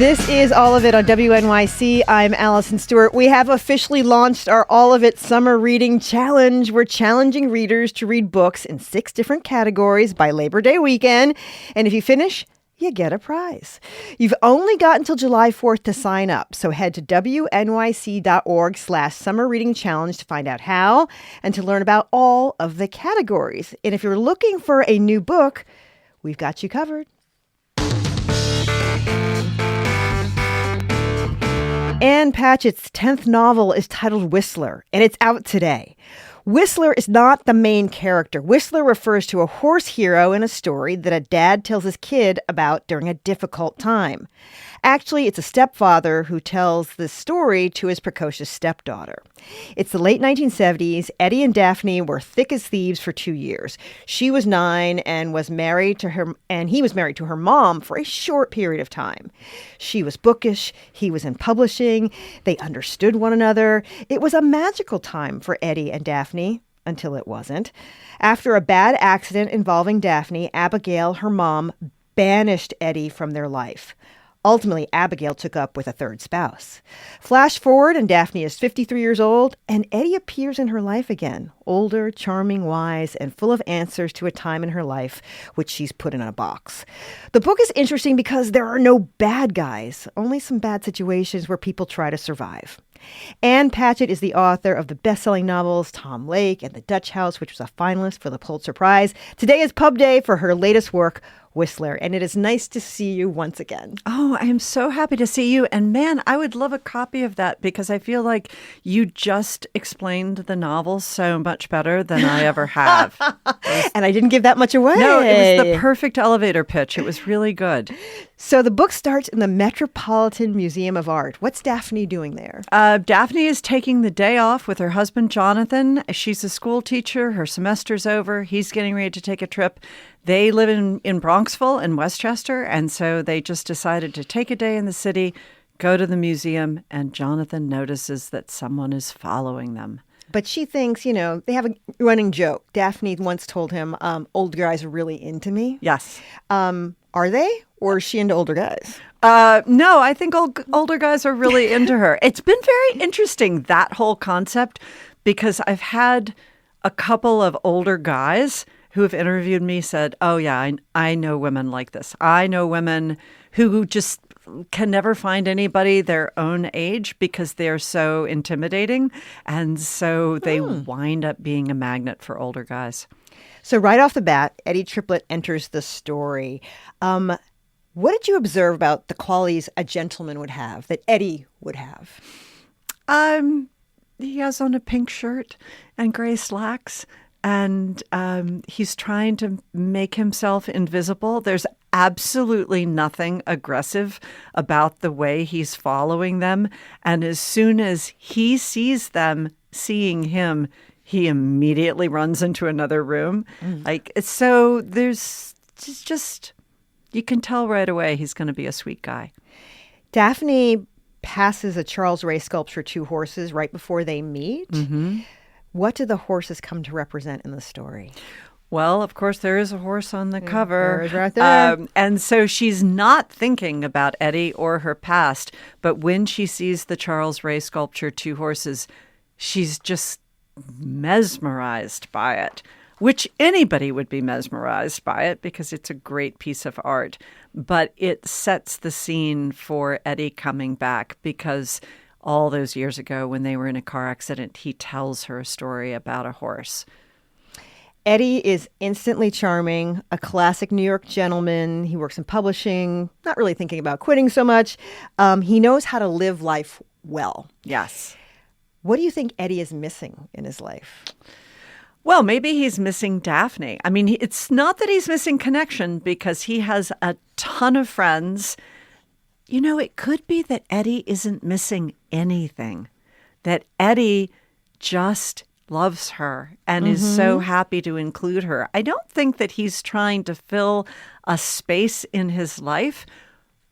This is All of It on WNYC. I'm Allison Stewart. We have officially launched our All of It Summer Reading Challenge. We're challenging readers to read books in 6 different categories by Labor Day weekend. And if you finish, you get a prize. You've only got until July 4th to sign up. So head to wnyc.org/summer reading challenge to find out how and to learn about all of the categories. And if you're looking for a new book, we've got you covered. Ann Patchett's 10th novel is titled Whistler, and it's out today. Whistler is not the main character. Whistler refers to a horse hero in a story that a dad tells his kid about during a difficult time. Actually, it's a stepfather who tells this story to his precocious stepdaughter. It's the late 1970s. Eddie and Daphne were thick as thieves for 2 years. She was 9 and he was married to her mom for a short period of time. She was bookish. He was in publishing. They understood one another. It was a magical time for Eddie and Daphne. Until it wasn't. After a bad accident involving Daphne, Abigail, her mom, banished Eddie from their life. Ultimately, Abigail took up with a third spouse. Flash forward, and Daphne is 53 years old, and Eddie appears in her life again, older, charming, wise, and full of answers to a time in her life which she's put in a box. The book is interesting because there are no bad guys, only some bad situations where people try to survive. Ann Patchett is the author of the best-selling novels Tom Lake and The Dutch House, which was a finalist for the Pulitzer Prize. Today is pub day for her latest work, Whistler, and it is nice to see you once again. Oh, I am so happy to see you. And man, I would love a copy of that because I feel like you just explained the novel so much better than I ever have. And I didn't give that much away. No, it was the perfect elevator pitch. It was really good. So the book starts in the Metropolitan Museum of Art. What's Daphne doing there? Daphne is taking the day off with her husband, Jonathan. She's a school teacher. Her semester's over. He's getting ready to take a trip. They live in Bronxville and Westchester, and so they just decided to take a day in the city, go to the museum, and Jonathan notices that someone is following them. But she thinks, they have a running joke. Daphne once told him, old guys are really into me. Yes. Are they? Or is she into older guys? No, I think older guys are really into her. It's been very interesting, that whole concept, because I've had a couple of older guys who have interviewed me said, oh, yeah, I know women like this. I know women who just can never find anybody their own age because they're so intimidating. And so they wind up being a magnet for older guys. So right off the bat, Eddie Triplett enters the story. What did you observe about the qualities a gentleman would have, that Eddie would have? He has on a pink shirt and gray slacks. And he's trying to make himself invisible. There's absolutely nothing aggressive about the way he's following them. And as soon as he sees them seeing him, he immediately runs into another room. So there's just, you can tell right away he's going to be a sweet guy. Daphne passes a Charles Ray sculpture, 2 horses, right before they meet. Mm-hmm. What do the horses come to represent in the story? Well, of course, there is a horse on the cover. There is right there. And so she's not thinking about Eddie or her past, but when she sees the Charles Ray sculpture, 2 horses, she's just mesmerized by it, which anybody would be mesmerized by it because it's a great piece of art. But it sets the scene for Eddie coming back because all those years ago when they were in a car accident, he tells her a story about a horse. Eddie is instantly charming, a classic New York gentleman. He works in publishing, not really thinking about quitting so much. He knows how to live life well. Yes. What do you think Eddie is missing in his life? Well, maybe he's missing Daphne. I mean, it's not that he's missing connection because he has a ton of friends. It could be that Eddie isn't missing anything, that Eddie just loves her and is so happy to include her. I don't think that he's trying to fill a space in his life,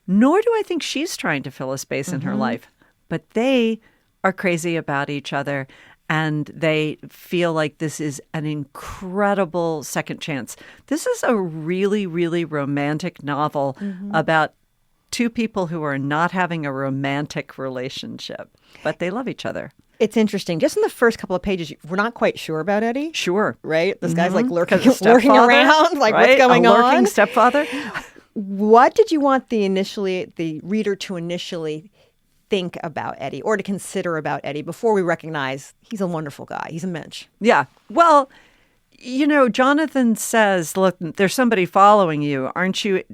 nor do I think she's trying to fill a space in her life. But they are crazy about each other, and they feel like this is an incredible second chance. This is a really, really romantic novel about two people who are not having a romantic relationship, but they love each other. It's interesting. Just in the first couple of pages, we're not quite sure about Eddie. Sure. Right? This guy's like lurking Stepfather, around, like right? what's going a on? Lurking stepfather. What did you want the reader to initially think about Eddie or to consider about Eddie before we recognize he's a wonderful guy? He's a mensch. Yeah. Well, Jonathan says, look, there's somebody following you.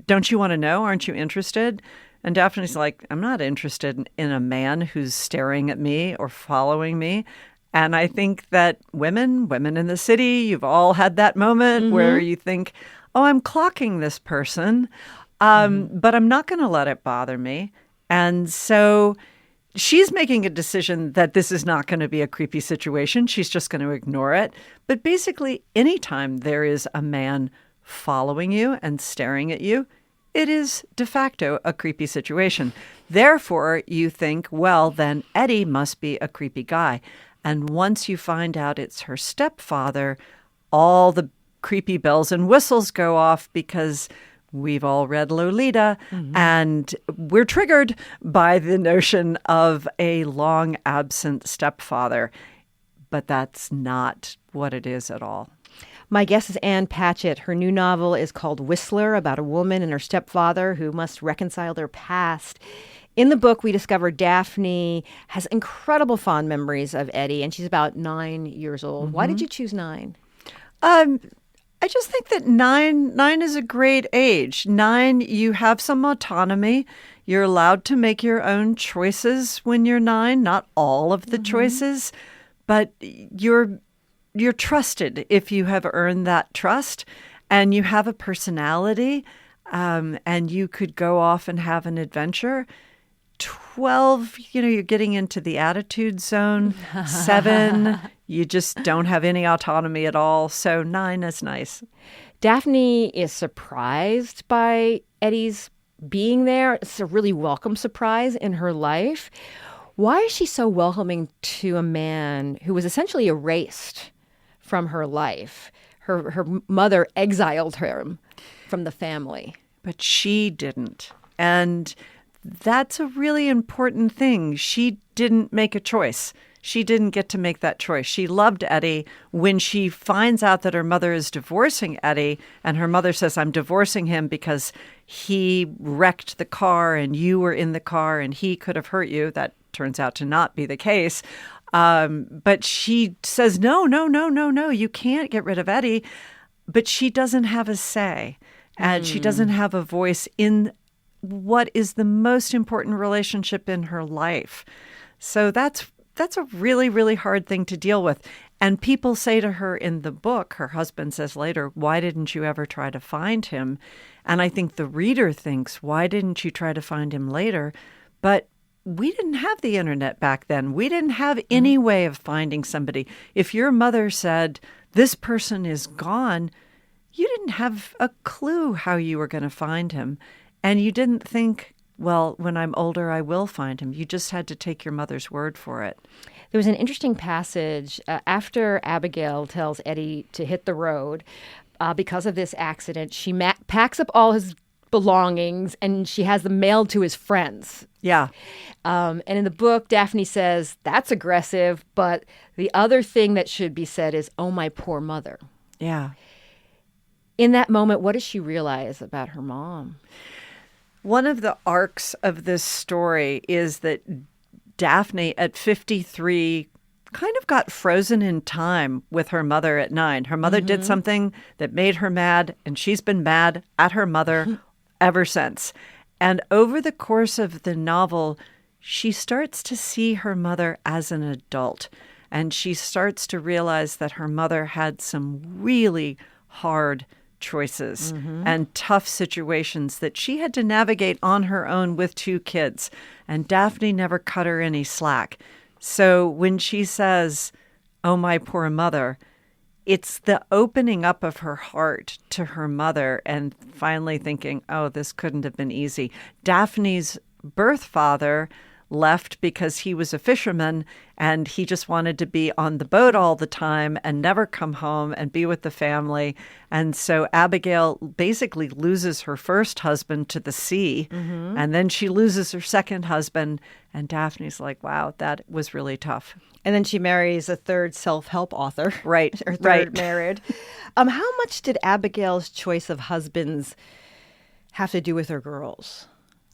Don't you want to know? Aren't you interested? And Daphne's like, I'm not interested in a man who's staring at me or following me. And I think that women in the city, you've all had that moment where you think, oh, I'm clocking this person, but I'm not going to let it bother me. And so she's making a decision that this is not going to be a creepy situation. She's just going to ignore it. But basically, anytime there is a man following you and staring at you, it is de facto a creepy situation. Therefore, you think, well, then Eddie must be a creepy guy. And once you find out it's her stepfather, all the creepy bells and whistles go off because we've all read Lolita and we're triggered by the notion of a long absent stepfather. But that's not what it is at all. My guest is Ann Patchett. Her new novel is called Whistler, about a woman and her stepfather who must reconcile their past. In the book, we discover Daphne has incredible fond memories of Eddie, and she's about 9 years old. Why did you choose 9? I just think that nine is a great age. 9, you have some autonomy. You're allowed to make your own choices when you're 9, not all of the choices, but you're trusted if you have earned that trust, and you have a personality, and you could go off and have an adventure. 12, you're getting into the attitude zone. 7, you just don't have any autonomy at all. So 9 is nice. Daphne is surprised by Eddie's being there. It's a really welcome surprise in her life. Why is she so welcoming to a man who was essentially erased from her life? Her mother exiled him from the family. But she didn't. And that's a really important thing. She didn't make a choice. She didn't get to make that choice. She loved Eddie. When she finds out that her mother is divorcing Eddie, and her mother says, I'm divorcing him because he wrecked the car and you were in the car and he could have hurt you. That turns out to not be the case. But she says, no, you can't get rid of Eddie. But she doesn't have a say, and she doesn't have a voice in what is the most important relationship in her life. So that's a really, really hard thing to deal with. And people say to her in the book, her husband says later, why didn't you ever try to find him? And I think the reader thinks, why didn't you try to find him later? But we didn't have the internet back then. We didn't have any way of finding somebody. If your mother said, this person is gone, you didn't have a clue how you were going to find him. And you didn't think, well, when I'm older, I will find him. You just had to take your mother's word for it. There was an interesting passage after Abigail tells Eddie to hit the road because of this accident. She packs up all his belongings and she has them mailed to his friends. Yeah. And in the book, Daphne says, that's aggressive. But the other thing that should be said is, oh, my poor mother. Yeah. In that moment, what does she realize about her mom? One of the arcs of this story is that Daphne at 53 kind of got frozen in time with her mother at 9. Her mother did something that made her mad, and she's been mad at her mother ever since. And over the course of the novel, she starts to see her mother as an adult, and she starts to realize that her mother had some really hard choices and tough situations that she had to navigate on her own with 2 kids. And Daphne never cut her any slack. So when she says, oh, my poor mother, it's the opening up of her heart to her mother and finally thinking, oh, this couldn't have been easy. Daphne's birth father left because he was a fisherman and he just wanted to be on the boat all the time and never come home and be with the family. And so Abigail basically loses her first husband to the sea, and then she loses her second husband. And Daphne's like, wow, that was really tough. And then she marries a third self-help author. Right, Her third right. married. How much did Abigail's choice of husbands have to do with her girls?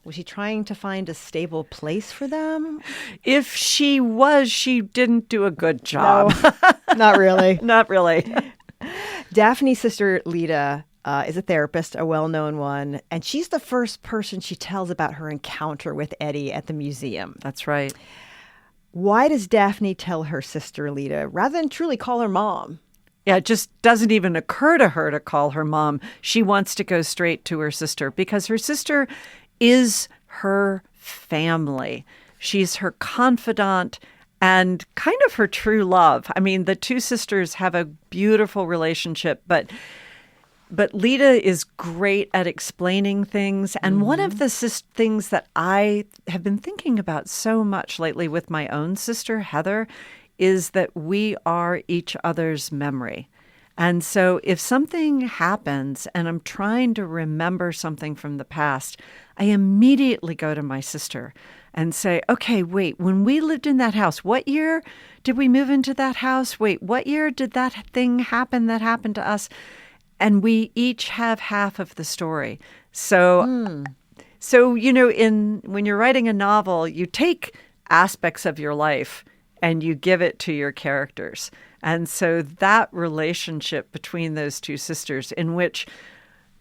Was she trying to find a stable place for them? If she was, she didn't do a good job. No, not really. Not really. Daphne's sister, Lita, is a therapist, a well-known one, and she's the first person she tells about her encounter with Eddie at the museum. That's right. Why does Daphne tell her sister, Lita, rather than truly call her mom? Yeah, it just doesn't even occur to her to call her mom. She wants to go straight to her sister because her sister is her family. She's her confidant and kind of her true love. I mean, the two sisters have a beautiful relationship, but Lita is great at explaining things. And one of the things that I have been thinking about so much lately with my own sister, Heather, is that we are each other's memory. And so if something happens and I'm trying to remember something from the past, I immediately go to my sister and say, okay, wait, when we lived in that house, what year did we move into that house? Wait, what year did that thing happen that happened to us? And we each have half of the story. So, when you're writing a novel, you take aspects of your life and you give it to your characters. And so that relationship between those two sisters in which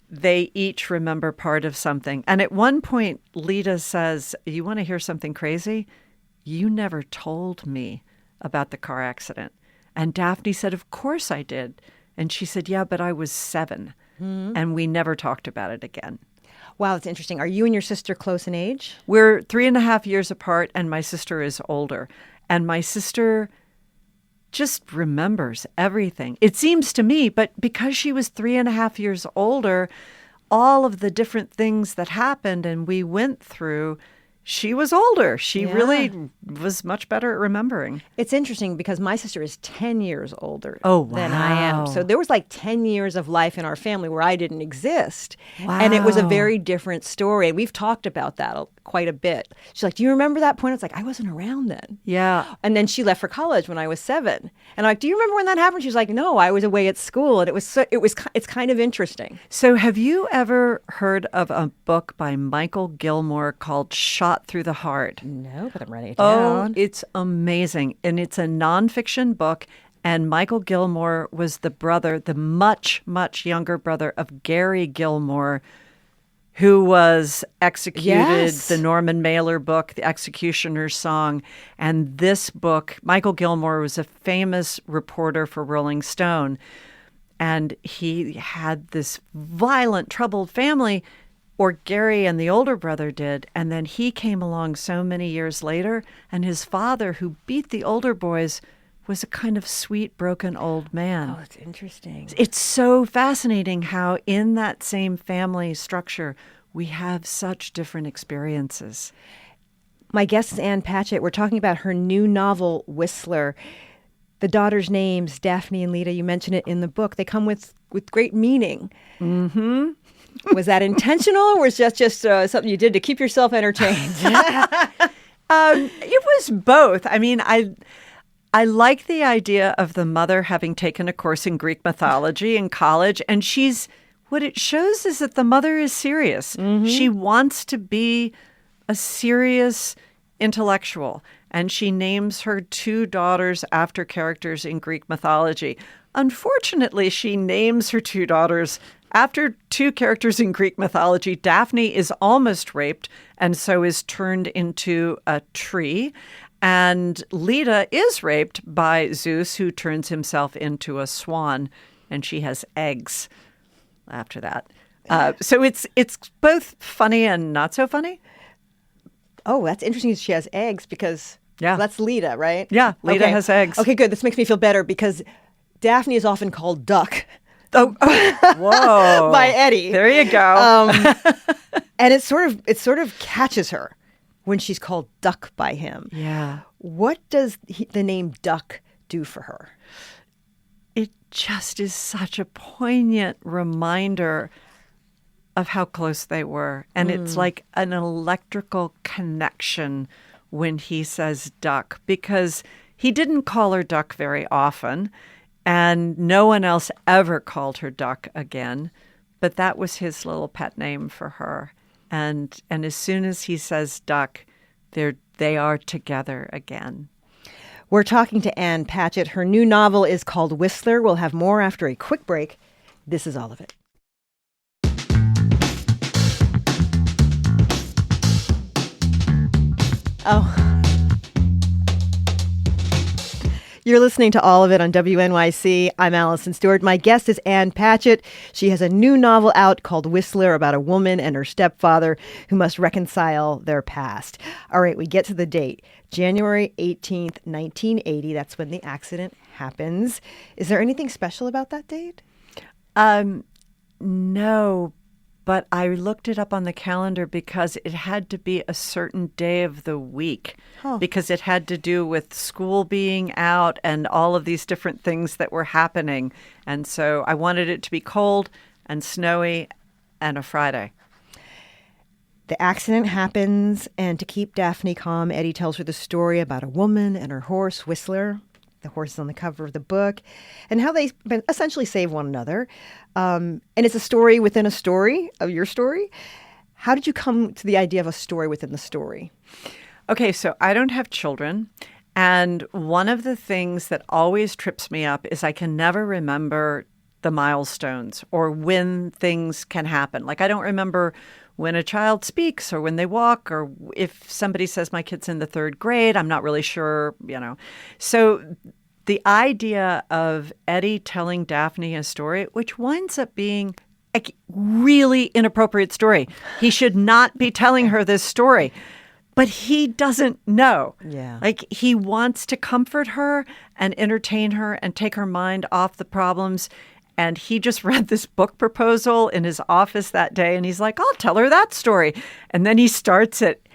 they each remember part of something. And at one point, Lita says, you want to hear something crazy? You never told me about the car accident. And Daphne said, of course I did. And she said, yeah, but I was 7. And we never talked about it again. Wow, that's interesting. Are you and your sister close in age? We're 3.5 years apart, and my sister is older. And my sister just remembers everything, it seems to me. But because she was 3.5 years older, all of the different things that happened and we went through, she was older. She really was much better at remembering. It's interesting because my sister is 10 years older than I wow. am. So there was like 10 years of life in our family where I didn't exist. Wow. And it was a very different story. And we've talked about that quite a bit. She's like, do you remember that point? I was like, I wasn't around then. Yeah. And then she left for college when I was 7. And I'm like, do you remember when that happened? She was like, no, I was away at school. And it's kind of interesting. So have you ever heard of a book by Michael Gilmore called Shot Through the Heart? No, but I'm writing it down. Oh, it's amazing. And it's a nonfiction book. And Michael Gilmore was the brother, the much, much younger brother of Gary Gilmore, who was executed, the Norman Mailer book, The Executioner's Song. And this book, Michael Gilmore was a famous reporter for Rolling Stone. And he had this violent, troubled family, or Gary and the older brother did. And then he came along so many years later, and his father, who beat the older boys, was a kind of sweet, broken old man. Oh, that's interesting. It's so fascinating how in that same family structure, we have such different experiences. My guest is Ann Patchett. We're talking about her new novel, Whistler. The daughters' names, Daphne and Lita, you mention it in the book. They come with great meaning. Mm-hmm. Was that intentional, or was that just something you did to keep yourself entertained? It was both. I mean, I like the idea of the mother having taken a course in Greek mythology in college, and what it shows is that the mother is serious. Mm-hmm. She wants to be a serious intellectual, and she names her 2 daughters after characters in Greek mythology. Unfortunately, she names her 2 daughters after 2 characters in Greek mythology. Daphne is almost raped and so is turned into a tree. And Lita is raped by Zeus, who turns himself into a swan, and she has eggs after that. So it's both funny and not so funny. Oh, that's interesting. She has eggs because that's Lita, right? Yeah, Lita has eggs. Okay, good. This makes me feel better because Daphne is often called Duck. Oh, whoa! By Eddie. There you go. And it sort of catches her. when she's called Duck by him. Yeah. What does the name Duck do for her? It just is such a poignant reminder of how close they were. And it's like an electrical connection when he says Duck, because he didn't call her Duck very often, and no one else ever called her Duck again. But that was his little pet name for her. And as soon as he says Duck, they are together again. We're talking to Ann Patchett. Her new novel is called Whistler. We'll have more after a quick break. This is all of it. Oh. You're listening to All of It on WNYC. I'm Allison Stewart. My guest is Ann Patchett. She has a new novel out called Whistler about a woman and her stepfather who must reconcile their past. All right, we get to the date. January 18th, 1980. That's when the accident happens. Is there anything special about that date? No, but I looked it up on the calendar because it had to be a certain day of the week, because it had to do with school being out and all of these different things that were happening. And so I wanted it to be cold and snowy and a Friday. The accident happens, and to keep Daphne calm, Eddie tells her the story about a woman and her horse, Whistler. The horse is on the cover of the book, and how they essentially save one another. And it's a story within a story of your story. How did you come to the idea of a story within the story? Okay, so I don't have children. And one of the things that always trips me up is I can never remember the milestones or when things can happen. Like, I don't remember when a child speaks or when they walk, or if somebody says my kid's in the third grade, I'm not really sure, So the idea of Eddie telling Daphne a story, which winds up being a really inappropriate story. He should not be telling her this story, but he doesn't know. Yeah. Like, he wants to comfort her and entertain her and take her mind off the problems. And he just read this book proposal in his office that day, and he's like, I'll tell her that story. And then he starts it,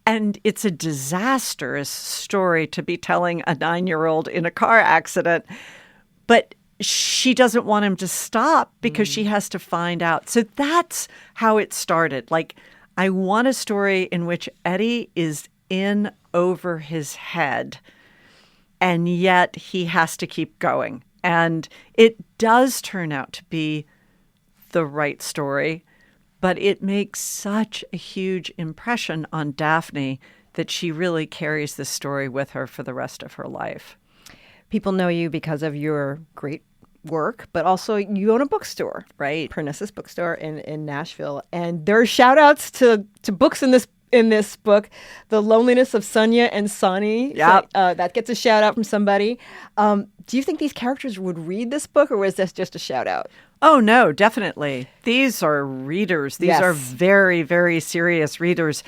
and it's a disastrous story to be telling a 9-year-old in a car accident. But she doesn't want him to stop because she has to find out. So that's how it started. Like, I want a story in which Eddie is in over his head, and yet he has to keep going. And it does turn out to be the right story, but it makes such a huge impression on Daphne that she really carries this story with her for the rest of her life. People know you because of your great work, but also you own a bookstore, right? Parnassus Bookstore in Nashville. And there are shout outs to books in this book, The Loneliness of Sonia and Sonny. Yep. So, that gets a shout out from somebody. Do you think these characters would read this book, or was this just a shout out? Oh, no, definitely. These are readers. These are very, very serious readers.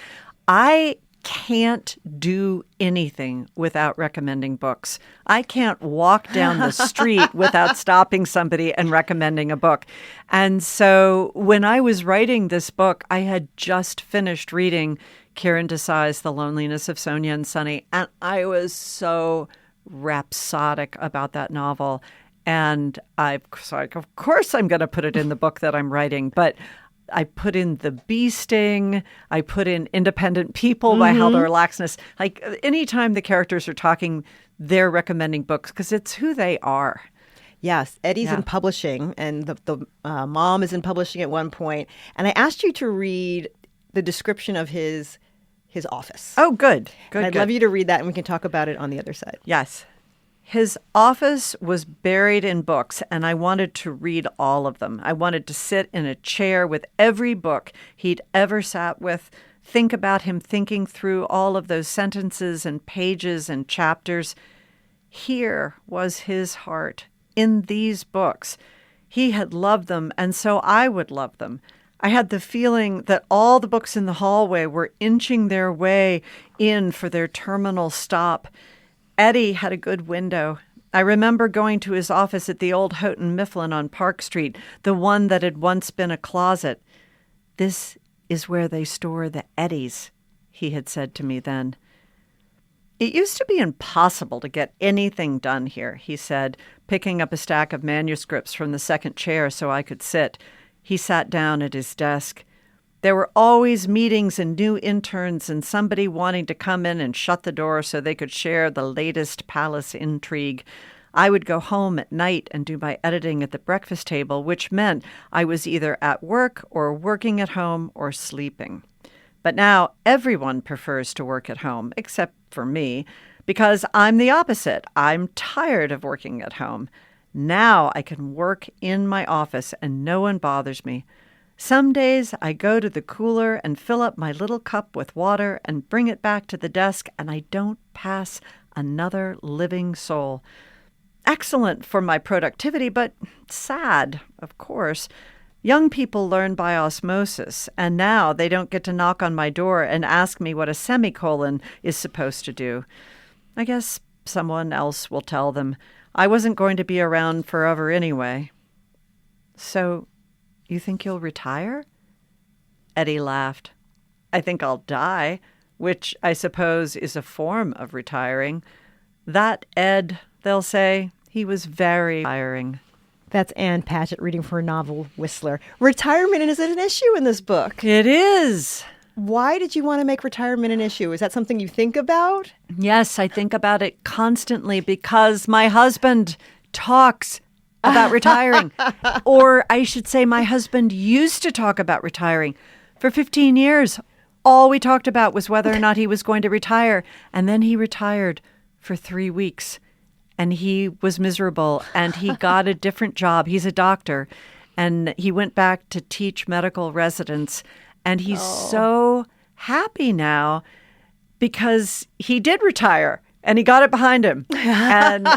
I can't do anything without recommending books. I can't walk down the street without stopping somebody and recommending a book. And so when I was writing this book, I had just finished reading Kiran Desai's The Loneliness of Sonia and Sonny, and I was so rhapsodic about that novel. And I was like, of course I'm going to put it in the book that I'm writing. But I put in The Bee Sting. I put in Independent People by Haldor Laxness. Like, anytime the characters are talking, they're recommending books because it's who they are. Yes, Eddie's in publishing, and the mom is in publishing at one point. And I asked you to read the description of his office. Oh, good. And I'd love you to read that, and we can talk about it on the other side. Yes. His office was buried in books, and I wanted to read all of them. I wanted to sit in a chair with every book he'd ever sat with, think about him thinking through all of those sentences and pages and chapters. Here was his heart in these books. He had loved them, and so I would love them. I had the feeling that all the books in the hallway were inching their way in for their terminal stop. Eddie had a good window. I remember going to his office at the old Houghton Mifflin on Park Street, the one that had once been a closet. This is where they store the Eddies. he had said to me then. It used to be impossible to get anything done here, he said, picking up a stack of manuscripts from the second chair so I could sit. He sat down at his desk. There were always meetings and new interns and somebody wanting to come in and shut the door so they could share the latest palace intrigue. I would go home at night and do my editing at the breakfast table, which meant I was either at work or working at home or sleeping. But now everyone prefers to work at home, except for me, because I'm the opposite. I'm tired of working at home. Now I can work in my office and no one bothers me. Some days I go to the cooler and fill up my little cup with water and bring it back to the desk, and I don't pass another living soul. Excellent for my productivity, but sad, of course. Young people learn by osmosis, and now they don't get to knock on my door and ask me what a semicolon is supposed to do. I guess someone else will tell them. I wasn't going to be around forever anyway. So, you think you'll retire? Eddie laughed. I think I'll die, which I suppose is a form of retiring. That Ed, they'll say, he was very tiring. That's Ann Patchett reading from her novel, Whistler. Retirement is an issue in this book. It is. Why did you want to make retirement an issue? Is that something you think about? Yes, I think about it constantly because my husband talks about retiring. Or I should say my husband used to talk about retiring. For 15 years, all we talked about was whether or not he was going to retire. And then he retired for 3 weeks. And he was miserable, and he got a different job. He's a doctor, and he went back to teach medical residents, and he's so happy now because he did retire, and he got it behind him. And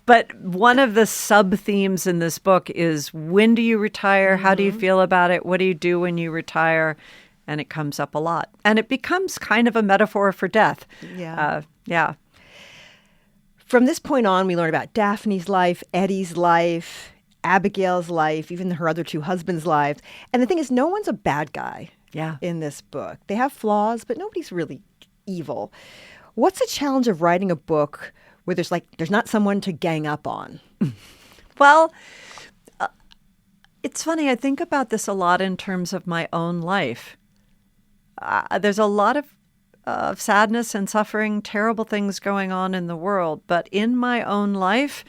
but one of the sub-themes in this book is, when do you retire? How do you feel about it? What do you do when you retire? And it comes up a lot. And it becomes kind of a metaphor for death. Yeah. From this point on, we learn about Daphne's life, Eddie's life, Abigail's life, even her other two husbands' lives. And the thing is, no one's a bad guy in this book. They have flaws, but nobody's really evil. What's the challenge of writing a book where there's not someone to gang up on? Well, it's funny. I think about this a lot in terms of my own life. There's a lot of sadness and suffering, terrible things going on in the world. But in my own life,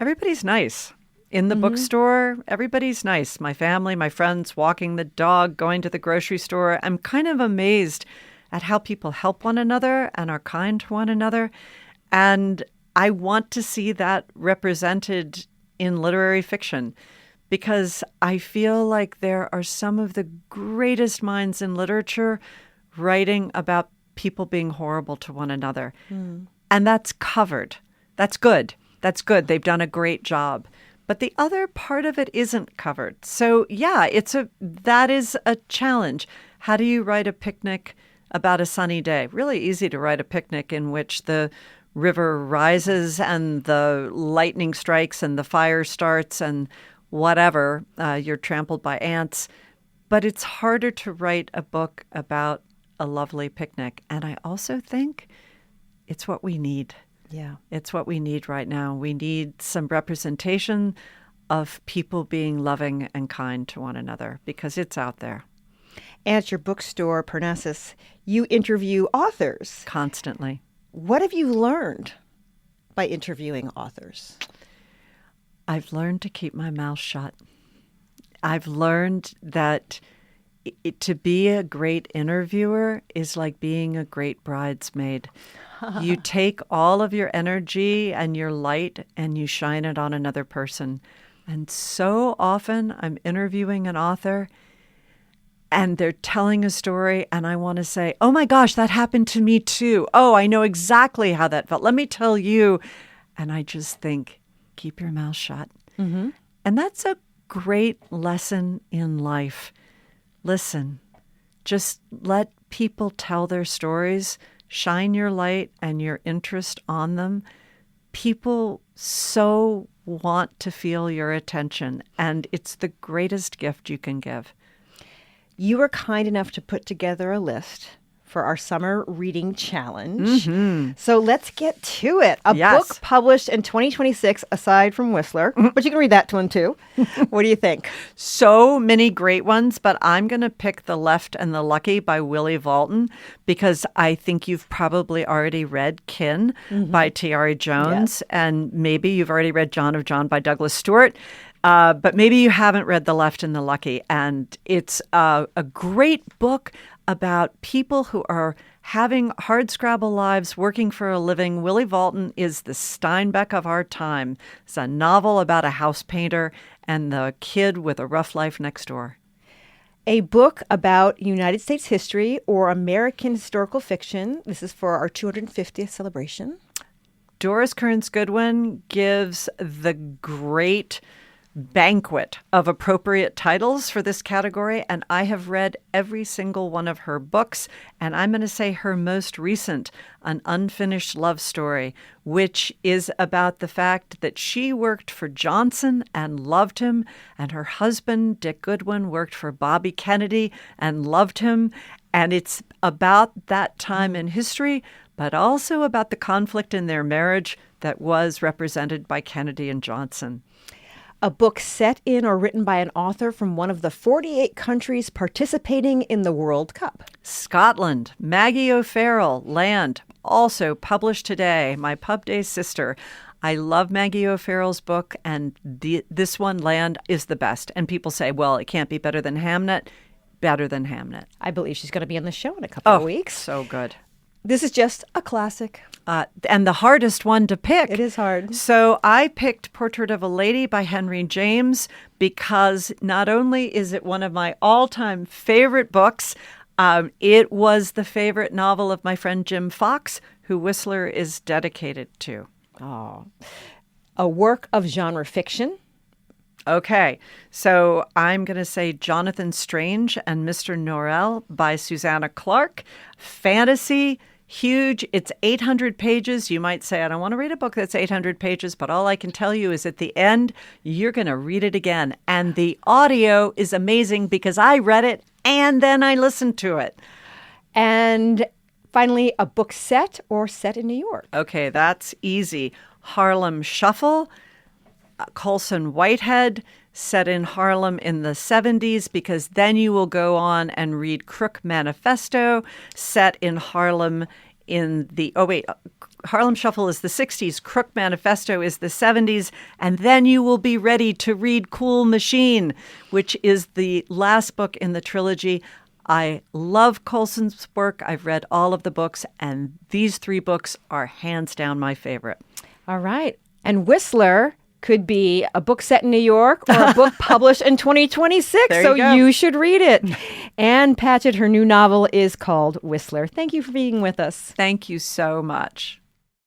everybody's nice. In the bookstore, everybody's nice. My family, my friends, walking the dog, going to the grocery store. I'm kind of amazed at how people help one another and are kind to one another. And I want to see that represented in literary fiction because I feel like there are some of the greatest minds in literature writing about people being horrible to one another. And that's covered. That's good. That's good. They've done a great job. But the other part of it isn't covered. So yeah, that is a challenge. How do you write a picnic about a sunny day? Really easy to write a picnic in which the river rises and the lightning strikes and the fire starts and whatever, you're trampled by ants. But it's harder to write a book about a lovely picnic. And I also think it's what we need. Yeah. It's what we need right now. We need some representation of people being loving and kind to one another because it's out there. And at your bookstore, Parnassus, you interview authors. Constantly. What have you learned by interviewing authors? I've learned to keep my mouth shut. I've learned that to be a great interviewer is like being a great bridesmaid. You take all of your energy and your light and you shine it on another person. And so often I'm interviewing an author and they're telling a story and I want to say, oh my gosh, that happened to me too. Oh, I know exactly how that felt. Let me tell you. And I just think, keep your mouth shut. Mm-hmm. And that's a great lesson in life. Listen, just let people tell their stories, shine your light and your interest on them. People so want to feel your attention, and it's the greatest gift you can give. You were kind enough to put together a list for our summer reading challenge. So let's get to it. A book published in 2026, aside from Whistler, but you can read that one too. What do you think? So many great ones, but I'm going to pick The Left and the Lucky by Willie Walton because I think you've probably already read Kin by Tiare Jones, and maybe you've already read John of John by Douglas Stewart. But maybe you haven't read The Left and the Lucky. And it's a great book about people who are having hardscrabble lives, working for a living. Willie Walton is the Steinbeck of our time. It's a novel about a house painter and the kid with a rough life next door. A book about United States history or American historical fiction. This is for our 250th celebration. Doris Kearns Goodwin gives the great banquet of appropriate titles for this category, and I have read every single one of her books, and I'm going to say her most recent, An Unfinished Love Story, which is about the fact that she worked for Johnson and loved him, and her husband, Dick Goodwin, worked for Bobby Kennedy and loved him, and it's about that time in history, but also about the conflict in their marriage that was represented by Kennedy and Johnson. A book set in or written by an author from one of the 48 countries participating in the World Cup. Scotland, Maggie O'Farrell, Land, also published today, my pub day sister. I love Maggie O'Farrell's book, and this one, Land, is the best. And people say, well, it can't be better than Hamnet. Better than Hamnet. I believe she's going to be on the show in a couple of weeks. So good. This is just a classic. And the hardest one to pick. It is hard. So I picked Portrait of a Lady by Henry James because not only is it one of my all-time favorite books, it was the favorite novel of my friend Jim Fox, who Whistler is dedicated to. Oh. A work of genre fiction. Okay, so I'm going to say Jonathan Strange and Mr. Norrell by Susanna Clarke. Fantasy, huge. It's 800 pages. You might say, I don't want to read a book that's 800 pages, but all I can tell you is at the end, you're going to read it again. And the audio is amazing because I read it and then I listened to it. And finally, a book set or set in New York. Okay, that's easy. Harlem Shuffle, Colson Whitehead, set in Harlem in the 70s, because then you will go on and read Crook Manifesto, set in Harlem in the, Harlem Shuffle is the 60s, Crook Manifesto is the 70s, and then you will be ready to read Cool Machine, which is the last book in the trilogy. I love Colson's work. I've read all of the books, and these three books are hands down my favorite. All right. And Whistler could be a book set in New York or a book published in 2026. So you should read it. Ann Patchett, her new novel is called Whistler. Thank you for being with us. Thank you so much.